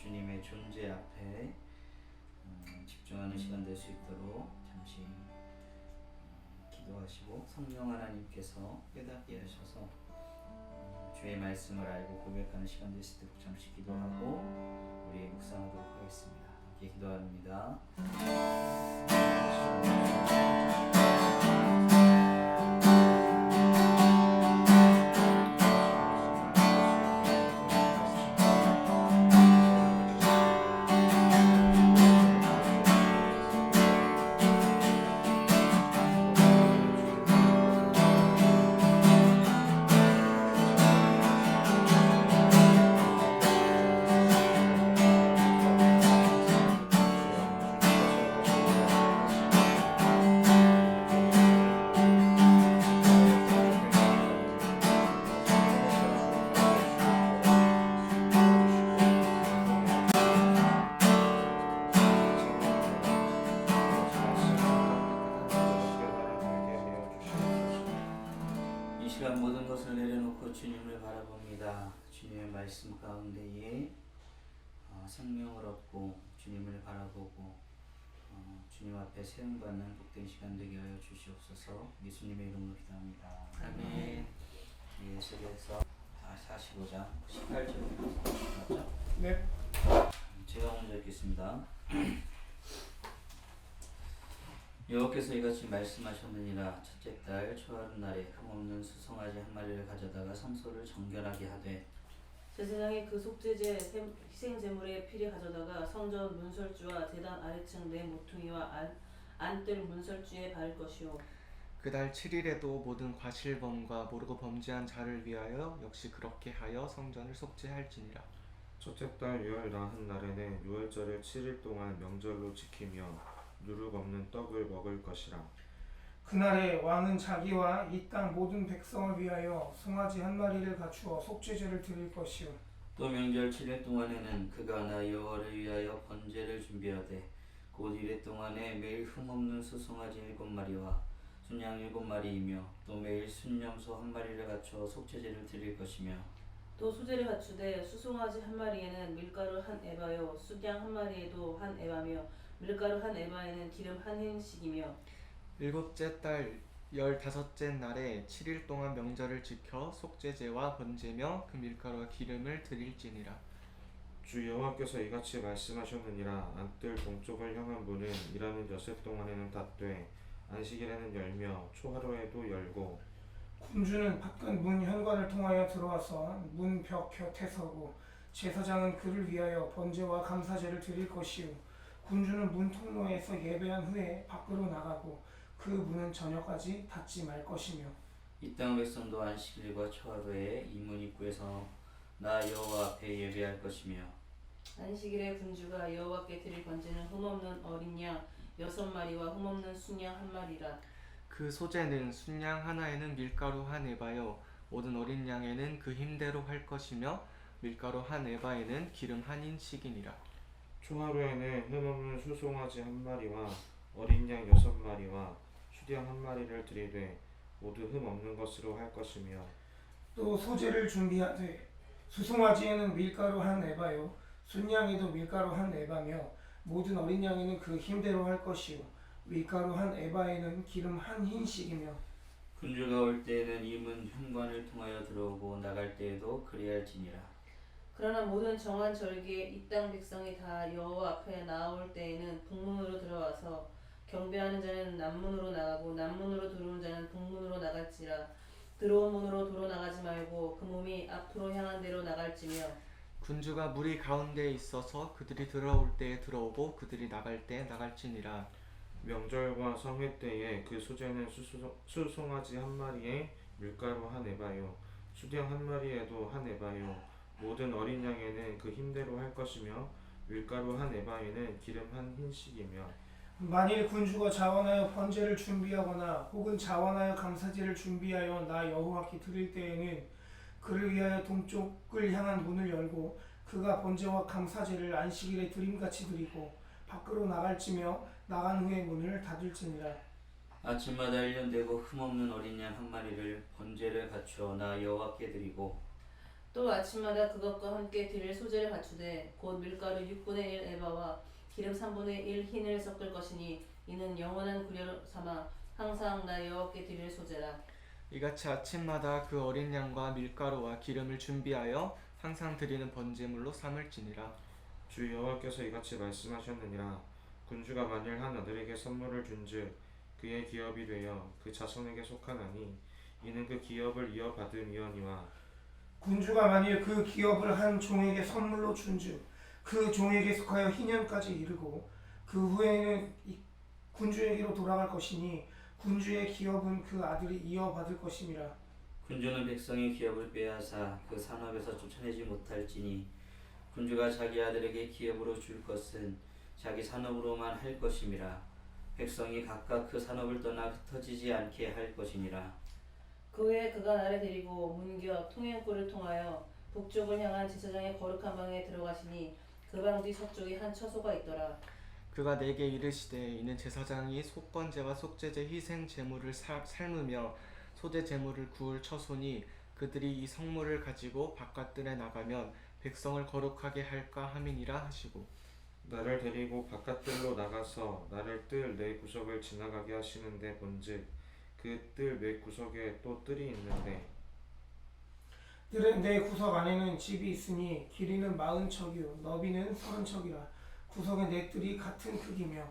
주님의 존재 앞에 집중하는 시간 될 수 있도록 잠시 기도하시고, 성령 하나님께서 깨닫게 하셔서 주의 말씀을 알고 고백하는 시간 될 수 있도록 잠시 기도하고 우리 묵상하도록 하겠습니다. 함께 기도합니다. 모든 것을 내려놓고 주님을 바라봅니다. 주님의 말씀 가운데에 생명을 얻고 주님을 바라보고 주님 앞에 세움받는 복된 시간 되게 하여 주시옵소서. 예수님의 이름으로 기도합니다. 아멘. 예수께서 45장 18절 맞죠? 네. 제가 먼저 읽겠습니다. 여호와께서 이같이 말씀하셨느니라. 첫째 달 초하루 날에 흠없는 수송아지 한 마리를 가져다가 성소를 정결하게 하되, 제사장이 그 속죄제 희생제물의 피를 가져다가 성전 문설주와 제단 아래층 네 모퉁이와 안뜰 문설주에 바를 것이요, 그달 7일에도 모든 과실범과 모르고 범죄한 자를 위하여 역시 그렇게 하여 성전을 속죄할지니라. 첫째 달 유월 나흔 날에는 유월절을 7일 동안 명절로 지키며 누룩 없는 떡을 먹을 것이라. 그날에 왕은 자기와 이 땅 모든 백성을 위하여 송아지 한 마리를 갖추어 속죄제를 드릴 것이요, 또 명절 7일 동안에는 그가 나 여호와를 위하여 번제를 준비하되 곧 이래 동안에 매일 흠없는 수송아지 7마리와 순양 7마리이며 또 매일 순염소 1마리를 갖춰 속죄제를 드릴 것이며 또 소제를 갖추되 수송아지 한 마리에는 밀가루 한 에바요 순양 한 마리에도 한 에바며 밀가루 한 에바에는 기름 한 hin씩이며 일곱째 달 15째 날에 7일 동안 명절을 지켜 속죄제와 번제며 그 밀가루와 기름을 드릴지니라. 주 여호와께서 이같이 말씀하셨느니라. 안뜰 동쪽을 향한 문은 일하는 여섯 동안에는 닫되 안식일에는 열며 초하루에도 열고 군주는 밖은 문 현관을 통하여 들어와서 문 벽 곁에 서고 제사장은 그를 위하여 번제와 감사제를 드릴 것이요 군주는 문 통로에서 예배한 후에 밖으로 나가고 그 문은 저녁까지 닫지 말 것이며 이 땅 백성도 안식일과 초하루에 이 문 입구에서 나 여호와 앞에 예배할 것이며 안식일에 군주가 여호와께 드릴 번제는 흠없는 어린 양 6마리와 흠없는 순양 1마리라. 그 소제는 순양 하나에는 밀가루 한 에바요 모든 어린 양에는 그 힘대로 할 것이며 밀가루 한 에바에는 기름 한 hin씩이니라. 초하루에는 흠없는 수송아지 1마리와 어린 양 6마리와 수양 1마리를 드리되 모두 흠없는 것으로 할 것이며 또 소제를 준비하되 수송아지에는 밀가루 한 에바요 순양에도 밀가루 한 에바며 모든 어린 양에는 그 힘대로 할 것이요 밀가루 한 에바에는 기름 한 hin씩이며 군주가 올 때에는 이 문 현관을 통하여 들어오고 나갈 때에도 그리할지니라. 그러나 모든 정한 절기에 이 땅 백성이 다 여호와 앞에 나올 때에는 북문으로 들어와서 경배하는 자는 남문으로 나가고 남문으로 들어온 자는 북문으로 나갈지라. 들어온 문으로 도로 나가지 말고 그 몸이 앞으로 향한 대로 나갈지며 군주가 무리 가운데에 있어서 그들이 들어올 때에 들어오고 그들이 나갈 때에 나갈지니라. 명절과 성회 때에 그 소제는 수송아지 1마리에 밀가루 한 에바요 수양 1마리에도 한 에바요 모든 어린 양에는 그 힘대로 할 것이며 밀가루 한 에바에는 기름 한 hin씩이며 만일 군주가 자원하여 번제를 준비하거나 혹은 자원하여 감사제를 준비하여 나 여호와께 드릴 때에는 그를 위하여 동쪽을 향한 문을 열고 그가 번제와 감사제를 안식일에 드림같이 드리고 밖으로 나갈지며 나간 후에 문을 닫을지니라. 아침마다 1년 되고 흠없는 어린 양 1마리를 번제를 갖추어 나 여호와께 드리고 또 아침마다 그것과 함께 드릴 소제를 갖추되 곧 밀가루 6분의 1 에바와 기름 3분의 1 hin을 섞을 것이니 이는 영원한 구려 삼아 항상 나 여호와께 드릴 소제라. 이같이 아침마다 그 어린 양과 밀가루와 기름을 준비하여 항상 드리는 번제물로 삼을지니라. 주 여호와께서 이같이 말씀하셨느니라. 군주가 만일 한 아들에게 선물을 준즉 그의 기업이 되어 그 자손에게 속하나니 이는 그 기업을 이어받음이거니와 군주가 만일 그 기업을 한 종에게 선물로 준즉 그 종에게 속하여 희년까지 이르고 그 후에는 군주에게로 돌아갈 것이니 군주의 기업은 그 아들이 이어받을 것임이라. 군주는 백성의 기업을 빼앗아 그 산업에서 쫓아내지 못할지니 군주가 자기 아들에게 기업으로 줄 것은 자기 산업으로만 할 것임이라. 백성이 각각 그 산업을 떠나 흩어지지 않게 할 것이니라. 그 후에 그가 나를 데리고 문곁 통행골을 통하여 북쪽을 향한 제사장의 거룩한 방에 들어가시니 그 방 뒤 서쪽에 한 처소가 있더라. 그가 내게 이르시되 이는 제사장이 속번제와 속죄제 희생 제물을 삶으며 소제 제물을 구울 처소니 그들이 이 성물을 가지고 바깥들에 나가면 백성을 거룩하게 할까 함이니라 하시고 나를 데리고 바깥들로 나가서 나를 뜰 네 구석을 지나가게 하시는데 본즉 그 뜰 네 구석에 또 뜰이 있는데 뜰의 네 구석 안에는 집이 있으니 길이는 40척이요 너비는 30척이라. 구석의 네 뜰이 같은 크기며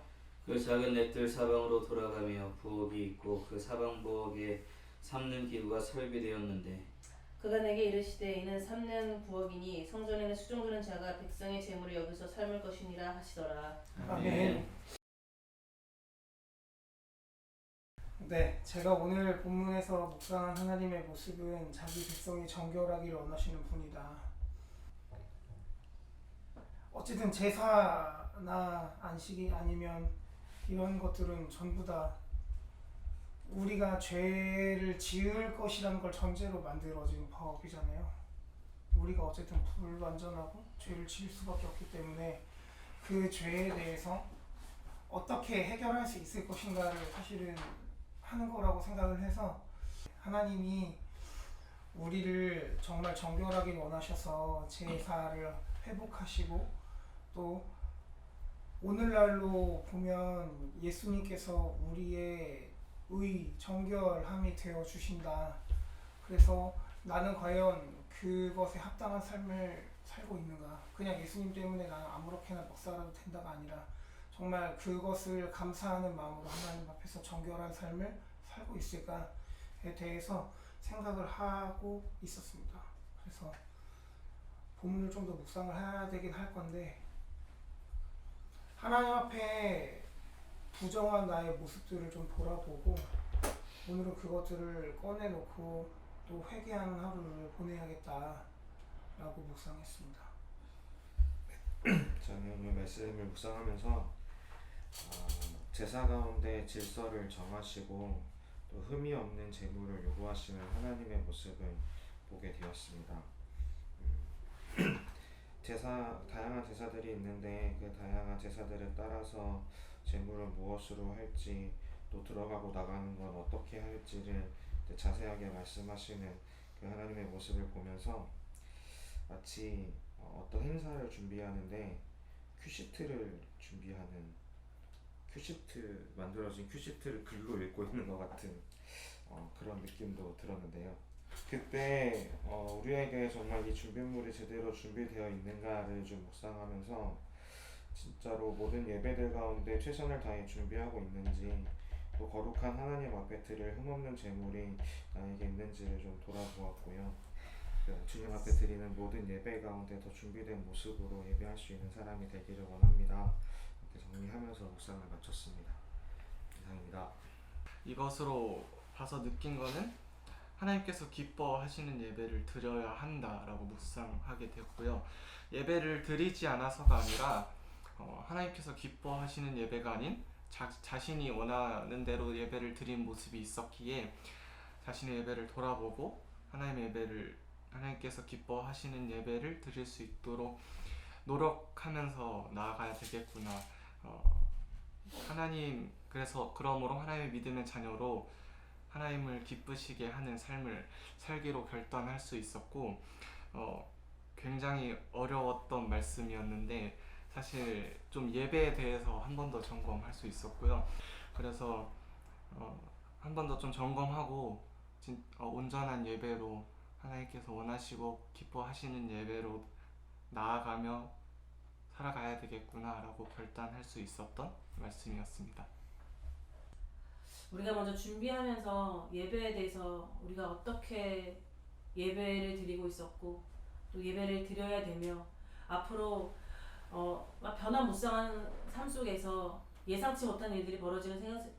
그 작은 넷들 사방으로 돌아가며 부엌이 있고 그 사방 부엌에 삶는 기구가 설비되었는데 그가 내게 이르시되 이는 삼는 부엌이니 성전에는 수종드는 자가 백성의 제물을 여기서 삶을 것이니라 하시더라. 아멘. 네, 제가 오늘 본문에서 묵상한 하나님의 모습은 자기 백성이 정결하기를 원하시는 분이다. 어쨌든 제사나 안식이 아니면 이런 것들은 전부 다 우리가 죄를 지을 것이라는 걸 전제로 만들어진 법이잖아요. 우리가 어쨌든 불완전하고 죄를 지을 수밖에 없기 때문에 그 죄에 대해서 어떻게 해결할 수 있을 것인가를 사실은 하는 거라고 생각을 해서 하나님이 우리를 정말 정결하게 원하셔서 제사를 회복하시고 또 오늘날로 보면 예수님께서 우리의 정결함이 되어 주신다. 그래서 나는 과연 그것에 합당한 삶을 살고 있는가? 그냥 예수님 때문에 나는 아무렇게나 먹살아도 된다가 아니라 정말 그것을 감사하는 마음으로 하나님 앞에서 정결한 삶을 살고 있을까에 대해서 생각을 하고 있었습니다. 그래서 본문을 좀 더 묵상을 해야 되긴 할 건데 하나님 앞에 부정한 나의 모습들을 좀 돌아보고 오늘은 그것들을 꺼내놓고 또 회개하는 하루를 보내야겠다라고 묵상했습니다. 저는 오늘 말씀을 묵상하면서 제사 가운데 질서를 정하시고 또 흠이 없는 제물을 요구하시는 하나님의 모습을 보게 되었습니다. 다양한 제사들이 있는데 그 다양한 제사들에 따라서 제물을 무엇으로 할지 또 들어가고 나가는 건 어떻게 할지를 자세하게 말씀하시는 그 하나님의 모습을 보면서 마치 어떤 행사를 준비하는데 만들어진 큐시트를 글로 읽고 있는 것 같은 그런 느낌도 들었는데요. 그때 우리에게 정말 이 준비물이 제대로 준비되어 있는가를 좀 묵상하면서 진짜로 모든 예배들 가운데 최선을 다해 준비하고 있는지 또 거룩한 하나님 앞에 드릴 흠없는 제물이 나에게 있는지를 좀 돌아보았고요. 주님 앞에 드리는 모든 예배 가운데 더 준비된 모습으로 예배할 수 있는 사람이 되기를 원합니다. 이렇게 정리하면서 묵상을 마쳤습니다. 이상입니다. 이것으로 봐서 느낀 거는 하나님께서 기뻐하시는 예배를 드려야 한다라고 묵상하게 되었고요. 예배를 드리지 않아서가 아니라 하나님께서 기뻐하시는 예배가 아닌 자신이 원하는 대로 예배를 드린 모습이 있었기에 자신의 예배를 돌아보고 하나님께서 기뻐하시는 예배를 드릴 수 있도록 노력하면서 나아가야 되겠구나. 그러므로 하나님의 믿음의 자녀로 하나님을 기쁘시게 하는 삶을 살기로 결단할 수 있었고 굉장히 어려웠던 말씀이었는데 사실 좀 예배에 대해서 한 번 더 점검할 수 있었고요. 그래서 한 번 더 좀 점검하고 온전한 예배로 하나님께서 원하시고 기뻐하시는 예배로 나아가며 살아가야 되겠구나라고 결단할 수 있었던 말씀이었습니다. 우리가 먼저 준비하면서 예배에 대해서 우리가 어떻게 예배를 드리고 있었고 또 예배를 드려야 되며 앞으로 막 변화무쌍한 삶 속에서 예상치 못한 일들이 벌어지는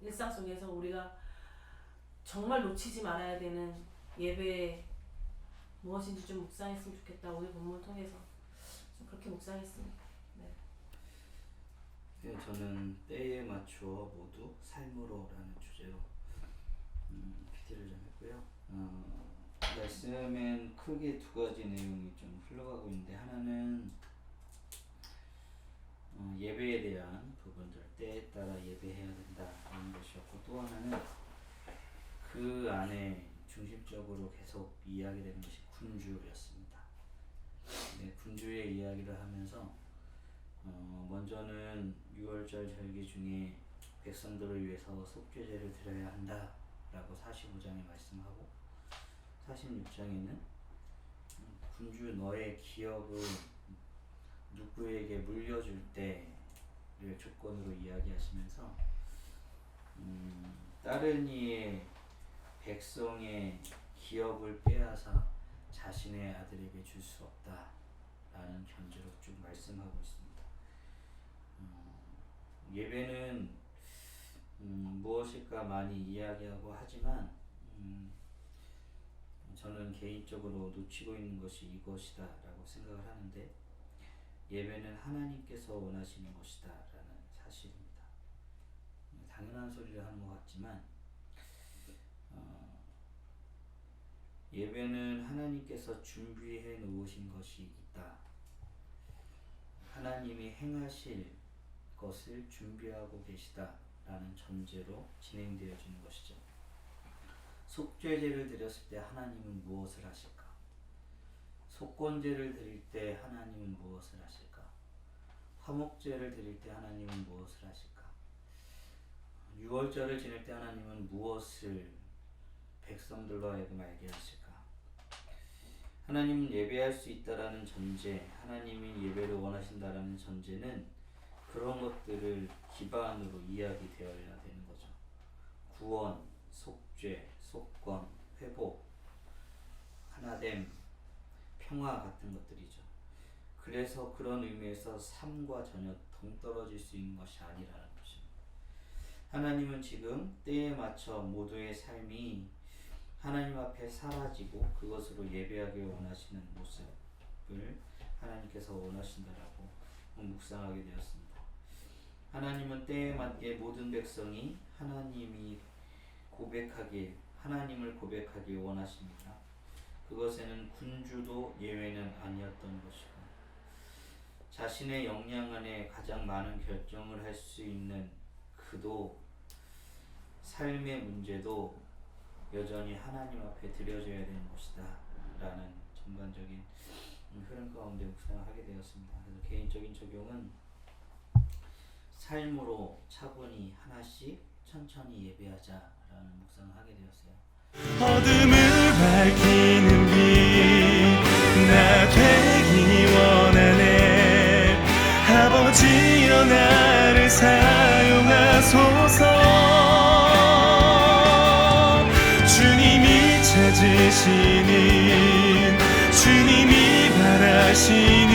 일상 속에서 우리가 정말 놓치지 말아야 되는 예배 무엇인지 좀 묵상했으면 좋겠다. 오늘 본문을 통해서 좀 그렇게 묵상했습니다. 네, 저는 때에 맞추어 모두 삶으로라는 주제로 PT를 좀 했고요. 말씀엔 크게 두 가지 내용이 좀 흘러가고 있는데 하나는 예배에 대한 부분들, 때에 따라 예배해야 된다는 것이었고 또 하나는 그 안에 중심적으로 계속 이야기되는 것이 군주였습니다. 네, 군주의 이야기를 하면서 먼저는 6월절 절기 중에 백성들을 위해서 속죄제를 드려야 한다라고 45장에 말씀하고 46장에는 군주 너의 기업을 누구에게 물려줄 때를 조건으로 이야기하시면서 다른 이의 백성의 기업을 빼앗아 자신의 아들에게 줄 수 없다라는 견지로 쭉 말씀하고 있습니다. 예배는 무엇일까 많이 이야기하고 하지만 저는 개인적으로 놓치고 있는 것이 이것이다 라고 생각을 하는데 예배는 하나님께서 원하시는 것이다 라는 사실입니다. 당연한 소리를 하는 것 같지만 예배는 하나님께서 준비해 놓으신 것이 있다. 하나님이 행하실 것을 준비하고 계시다 라는 전제로 진행되어지는 것이죠. 속죄제를 드렸을 때 하나님은 무엇을 하실까? 속건제를 드릴 때 하나님은 무엇을 하실까? 화목제를 드릴 때 하나님은 무엇을 하실까? 유월절을 지낼 때 하나님은 무엇을 백성들로 하여금 알게 하실까? 하나님은 예배할 수 있다라는 전제, 하나님이 예배를 원하신다라는 전제는 그런 것들을 기반으로 이야기 되어야 되는 거죠. 구원, 속죄, 속건, 회복, 하나됨, 평화 같은 것들이죠. 그래서 그런 의미에서 삶과 전혀 동떨어질 수 있는 것이 아니라는 것입니다. 하나님은 지금 때에 맞춰 모두의 삶이 하나님 앞에 사라지고 그것으로 예배하기 원하시는 모습을 하나님께서 원하신다라고 묵상하게 되었습니다. 하나님은 때에 맞게 모든 백성이 하나님을 고백하기 원하십니다. 그것에는 군주도 예외는 아니었던 것이고 자신의 역량 안에 가장 많은 결정을 할 수 있는 그도 삶의 문제도 여전히 하나님 앞에 드려져야 되는 것이다 라는 전반적인 흐름 가운데 묵상을 하게 되었습니다. 그래서 개인적인 적용은 삶으로 차분히 하나씩 천천히 예배하자라는 묵상을 하게 되었어요. 어둠을 밝히는 빛 나 되기 원하네. 아버지여 나를 사용하소서. 주님이 찾으시는 주님이 바라시는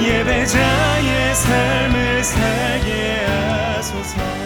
예배자의 삶을 살게 하소서.